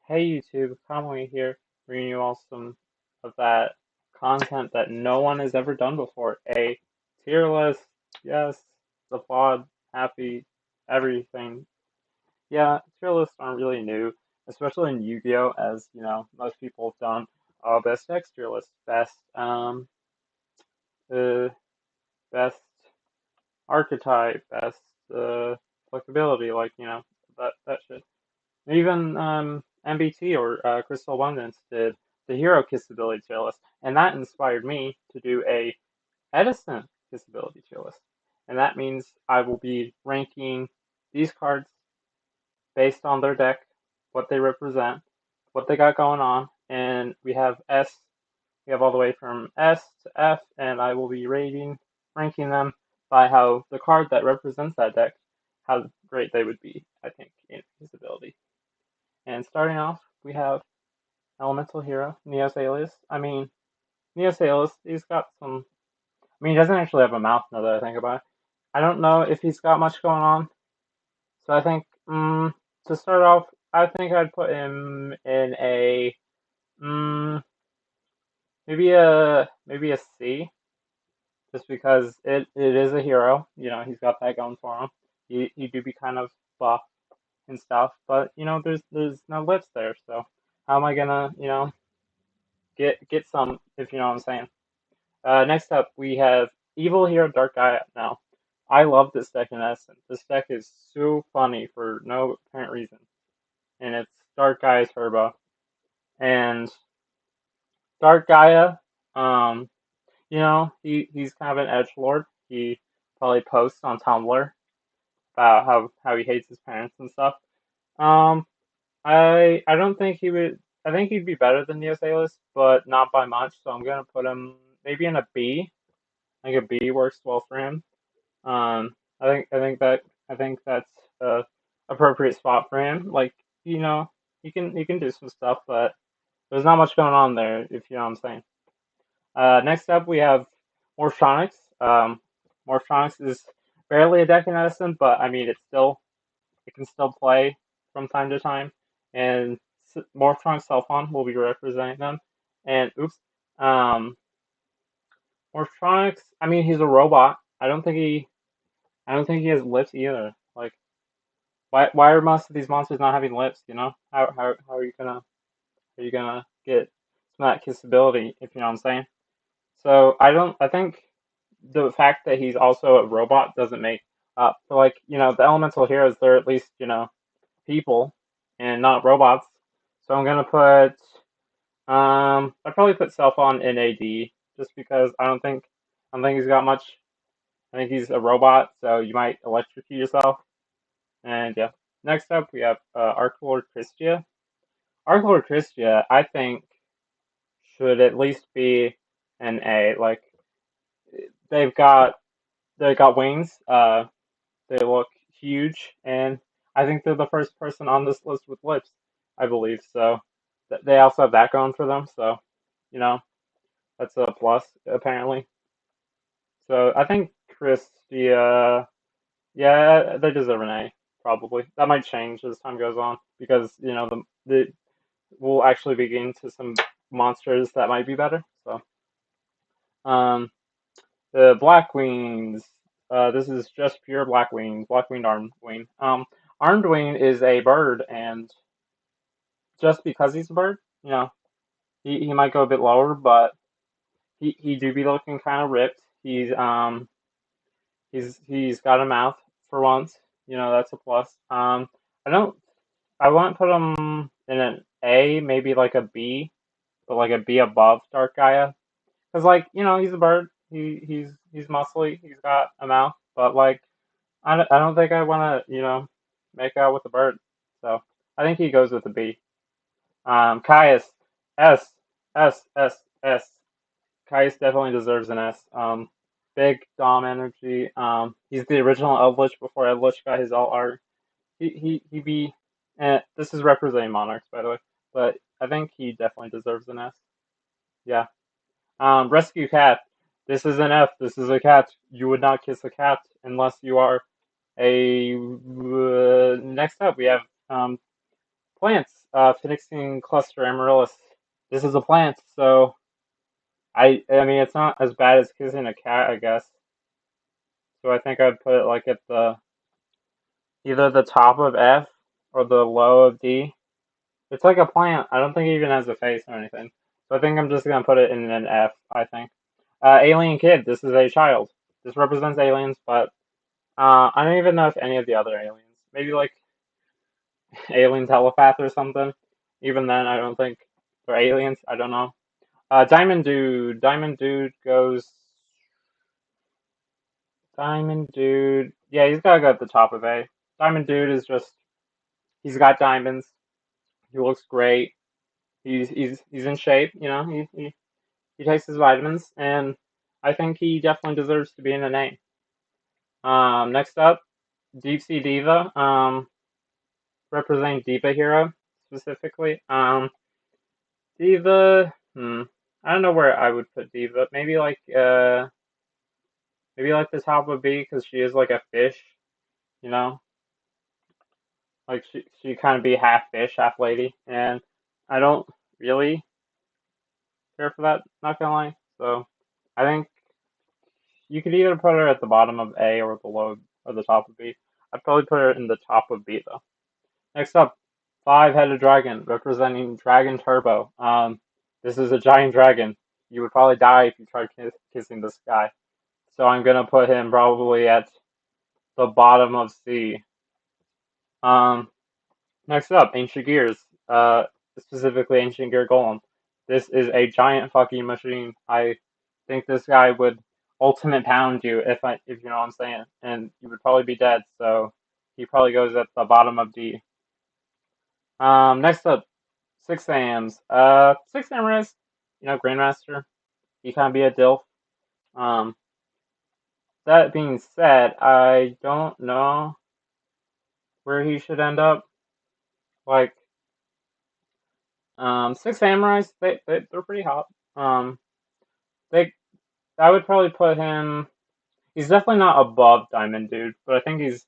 Hey YouTube, Conway here, bringing you all some of that content that no one has ever done before. A tier list, yes, the applaud, happy, everything. Yeah, tier lists aren't really new, especially in Yu-Gi-Oh! As you know, most people have done best X tier list, uh, best archetype, best flexibility, like that shit. Even MBT or Crystal Abundance did the Hero Kissability tier list, and that inspired me to do a Edison Kissability tier list. And that means I will be ranking these cards based on their deck, what they represent, what they got going on, and we have all the way from S to F, and I will be ranking them by how the card that represents that deck, how great they would be, I think, in Kissability. And starting off, we have Elemental Hero, Neos Alias. Neos Alias, he's got some. He doesn't actually have a mouth now that I think about it. I don't know if he's got much going on. So I think, to start off, I think I'd put him in a, mm, maybe a C, just because it is a hero. He's got that going for him. He do be kind of buff and stuff, but there's no lips there. So how am I gonna get some, if you know what I'm saying. Next up, we have Evil Hero Dark Gaia. Now, I love this deck in Essence. This deck is so funny for no apparent reason, and it's Dark Gaia Turbo. And Dark Gaia, um, he's kind of an edge lord. He probably posts on Tumblr about how he hates his parents and stuff. Um, I don't think he would. I think he'd be better than Neos Alias, but not by much. So I'm gonna put him maybe in a B. I think a B works well for him. I think that's a appropriate spot for him. Like, he can do some stuff, but there's not much going on there, if you know what I'm saying. Next up we have Morphtronics. Morphtronics is barely a deck in Edison, but it can still play from time to time, and Morphtronics Selfon will be representing them. And oops, um, Morphtronics. He's a robot. I don't think he has lips either. Like, why are most of these monsters not having lips? How are you gonna get some of that kissability, if you know what I'm saying? So I don't. I think the fact that he's also a robot doesn't make up for, like, the elemental heroes. They're at least people and not robots. So I'm gonna put I'd probably put Self-On in AD, just because I don't think he's got much. I think he's a robot, so you might electrocute yourself. And yeah. Next up, we have Arc Lord Christia. Arc Lord Christia, I think, should at least be an A. Like, they've got they got wings. They look huge, and I think they're the first person on this list with lips, I believe. So they also have that going for them. So you know that's a plus apparently. So I think Christia, yeah, they deserve an A probably. That might change as time goes on, because the we'll actually be getting to some monsters that might be better. So, um, the Black Wings. This is just pure Black Wings, Black Winged Armed Wing. Armed Wing is a bird, and just because he's a bird, he might go a bit lower, but he do be looking kind of ripped. He's got a mouth for once. That's a plus. I don't. I wouldn't put him in an A, maybe like a B, but like a B above Dark Gaia. Because, like, he's a bird. He's muscly. He's got a mouth. But, like, I don't think I want to make out with a bird. So I think he goes with a B. Caius, S S S S. Caius definitely deserves an S. Big Dom energy. He's the original Eldritch before Eldritch got his alt art. He be. This is representing Monarchs, by the way, but I think he definitely deserves an S. Yeah. Rescue cat. This is an F. This is a cat. You would not kiss a cat unless you are a. Next up, we have plants. Phoenixine cluster amaryllis. This is a plant, so I mean it's not as bad as kissing a cat, I guess. So I think I'd put it like at the either the top of F or the low of D. It's like a plant. I don't think it even has a face or anything. So I think I'm just gonna put it in an F, I think. Alien kid. This is a child. This represents aliens, but I don't even know if any of the other aliens. Maybe like alien telepath or something. Even then, I don't think they're aliens. I don't know. Diamond Dude. Diamond Dude goes. Diamond Dude. Yeah, he's gotta go at the top of A. Diamond Dude is just. He's got diamonds. He looks great. He's in shape. You know, he takes his vitamins, and I think he definitely deserves to be in an A. Next up, Deep Sea Diva. Representing Diva Hero specifically. Diva. I don't know where I would put Diva. Maybe like the top of B because she is like a fish. You know, like she kind of be half fish, half lady, and I don't really care for that. Not gonna lie. So I think you could either put her at the bottom of A or below or the top of B. I'd probably put her in the top of B though. Next up, five-headed dragon representing Dragon Turbo. This is a giant dragon. You would probably die if you tried kissing this guy. So I'm gonna put him probably at the bottom of C. Um, Next up, Ancient Gears. Specifically Ancient Gear Golem. This is a giant fucking machine. I think this guy would ultimate pound you if you know what I'm saying, and you would probably be dead. So he probably goes at the bottom of D. Next up, Six AMs. Six Samurais, Grandmaster. He can be a DILF. Um, that being said, I don't know where he should end up. Like, Six Samurais, they're pretty hot. They, I would probably put him. He's definitely not above Diamond Dude, but I think he's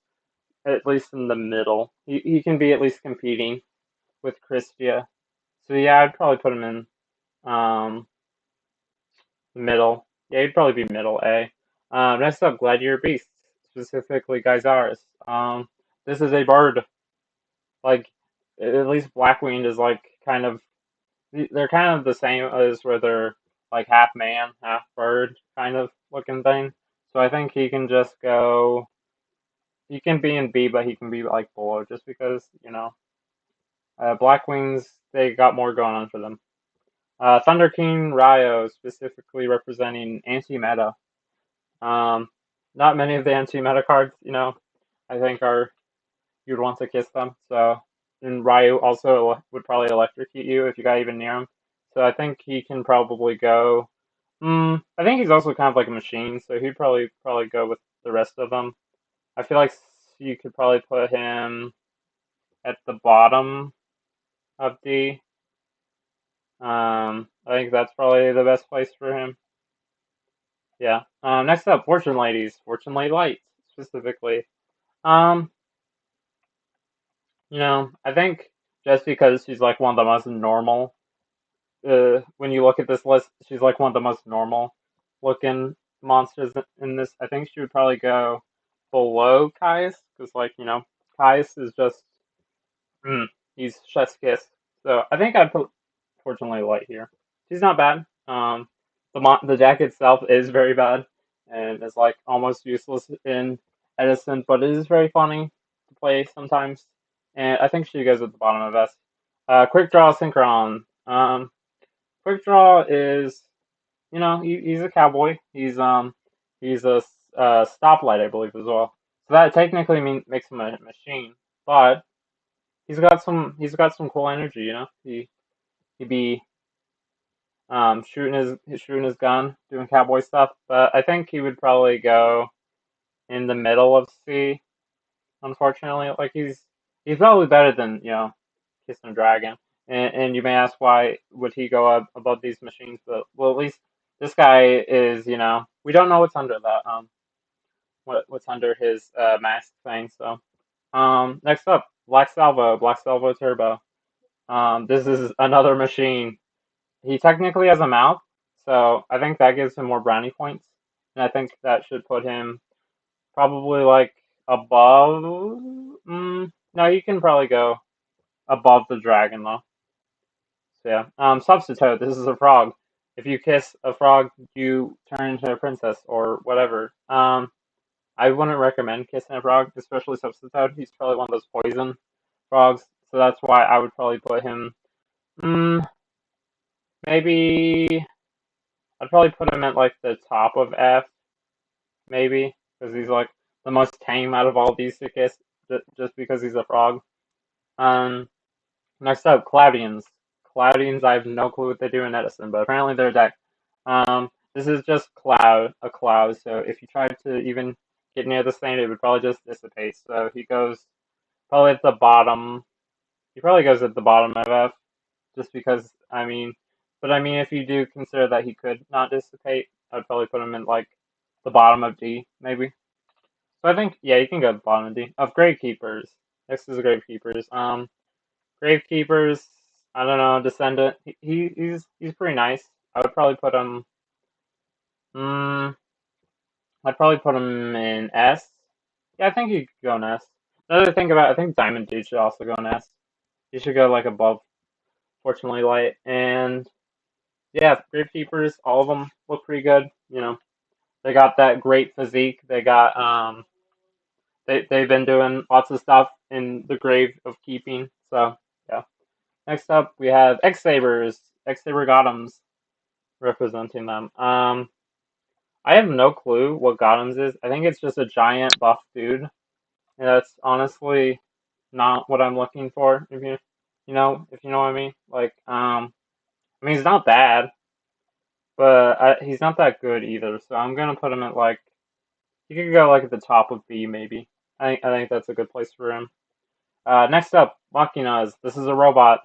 at least in the middle. He can be at least competing with Christia. So yeah, I'd probably put him in middle. Yeah, he'd probably be middle A. Next up, Gladiator Beast, specifically Geysaris. This is a bird. Like, at least Blackwinged is like kind of. They're kind of the same as where they're like half man, half bird kind of looking thing. So I think he can just go. He can be in B, but he can be like below just because, Blackwings, they got more going on for them. Thunder King Ryo, specifically representing anti-meta. Not many of the anti-meta cards, I think are you'd want to kiss them. So, and Ryu also would probably electrocute you if you got even near him. So I think he can probably go. I think he's also kind of like a machine, so he'd probably go with the rest of them. I feel like you could probably put him at the bottom of D. I think that's probably the best place for him. Yeah. Next up, Fortune Ladies, Fortune Lady Lights specifically. Um, I think just because she's like one of the most normal. When you look at this list, she's like one of the most normal looking monsters in this. I think she would probably go below Caius because, Caius is just he's chef's kiss. So I think I'd put Fortunately Light here. She's not bad. The deck itself is very bad and is like almost useless in Edison, but it is very funny to play sometimes. And I think she goes at the bottom of S. Quick Draw Synchron. Quick Draw is, he's a cowboy. He's a stoplight, I believe, as well. So that technically makes him a machine, but he's got some cool energy. He'd be shooting his gun, doing cowboy stuff. But I think he would probably go in the middle of C. Unfortunately, like he's probably better than Kissing Dragon. And you may ask why would he go up above these machines? But well, at least this guy is we don't know what's under that what's under his mask thing. So next up, Black Salvo Turbo. This is another machine. He technically has a mouth, so I think that gives him more brownie points, and I think that should put him probably like above. No, you can probably go above the dragon though. So yeah. Substitute. This is a frog. If you kiss a frog, you turn into a princess or whatever. I wouldn't recommend kissing a frog, especially substitute. He's probably one of those poison frogs, so that's why I would probably put him. Mm, maybe I'd probably put him at like the top of F, maybe, because he's like the most tame out of all these to kiss, just because he's a frog. Um, Next up, Cloudians. Cloudians, I have no clue what they do in Edison, but apparently they're a deck. This is just a cloud, so if you tried to even get near the thing, it would probably just dissipate. So he goes probably at the bottom. He probably goes at the bottom of F, just because, but I mean, if you do consider that he could not dissipate, I'd probably put him in like the bottom of D, maybe. So I think, yeah, you can go to the bottom of D. Of Gravekeepers. Next is Gravekeepers. Gravekeepers, I don't know, Descendant. He's pretty nice. I would probably put him. Mm, I'd probably put him in S. Yeah, I think he could go in S. Another thing about, I think Diamond Dude should also go in S. He should go like above Fortunately Light. And yeah, Gravekeepers, all of them look pretty good. You know, they got that great physique. They got they've been doing lots of stuff in the grave of keeping. So yeah. Next up, we have X-Sabers, X-Saber Gothams representing them. I have no clue what Gothams is. I think it's just a giant buff dude. And that's honestly not what I'm looking for. If you know what I mean. Like, I mean, he's not bad, but he's not that good either. So I'm gonna put him at like, he could go like at the top of B maybe. I think that's a good place for him. Next up, Machinas. This is a robot.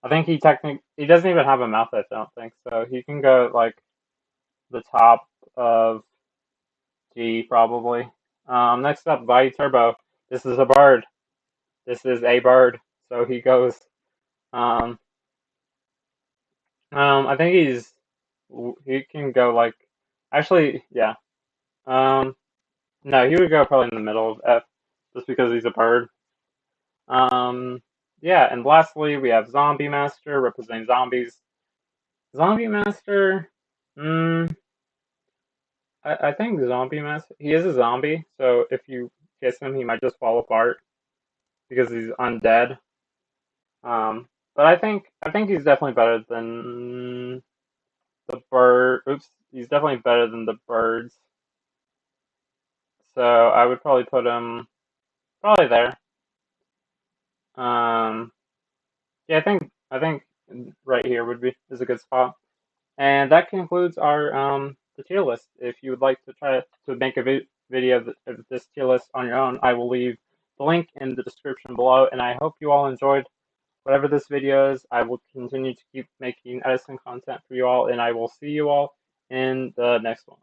I think he doesn't even have a mouth, I don't think, so he can go like the top of G probably. Next up, Vayu Turbo. This is a bird. This is a bird. So he goes um I think he can go like, actually, yeah. Um no, he would go probably in the middle of F just because he's a bird. Yeah, and lastly we have Zombie Master representing zombies. Zombie Master, mm, I think Zombie Master, he is a zombie, so if you kiss him, he might just fall apart because he's undead. But I think he's definitely better than the bird. Oops, he's definitely better than the birds. So I would probably put him probably there. Um, yeah, I think right here is a good spot. And that concludes our the tier list. If you would like to try to make a video of this tier list on your own, I will leave the link in the description below. And I hope you all enjoyed whatever this video is. I will continue to keep making Edison content for you all, and I will see you all in the next one.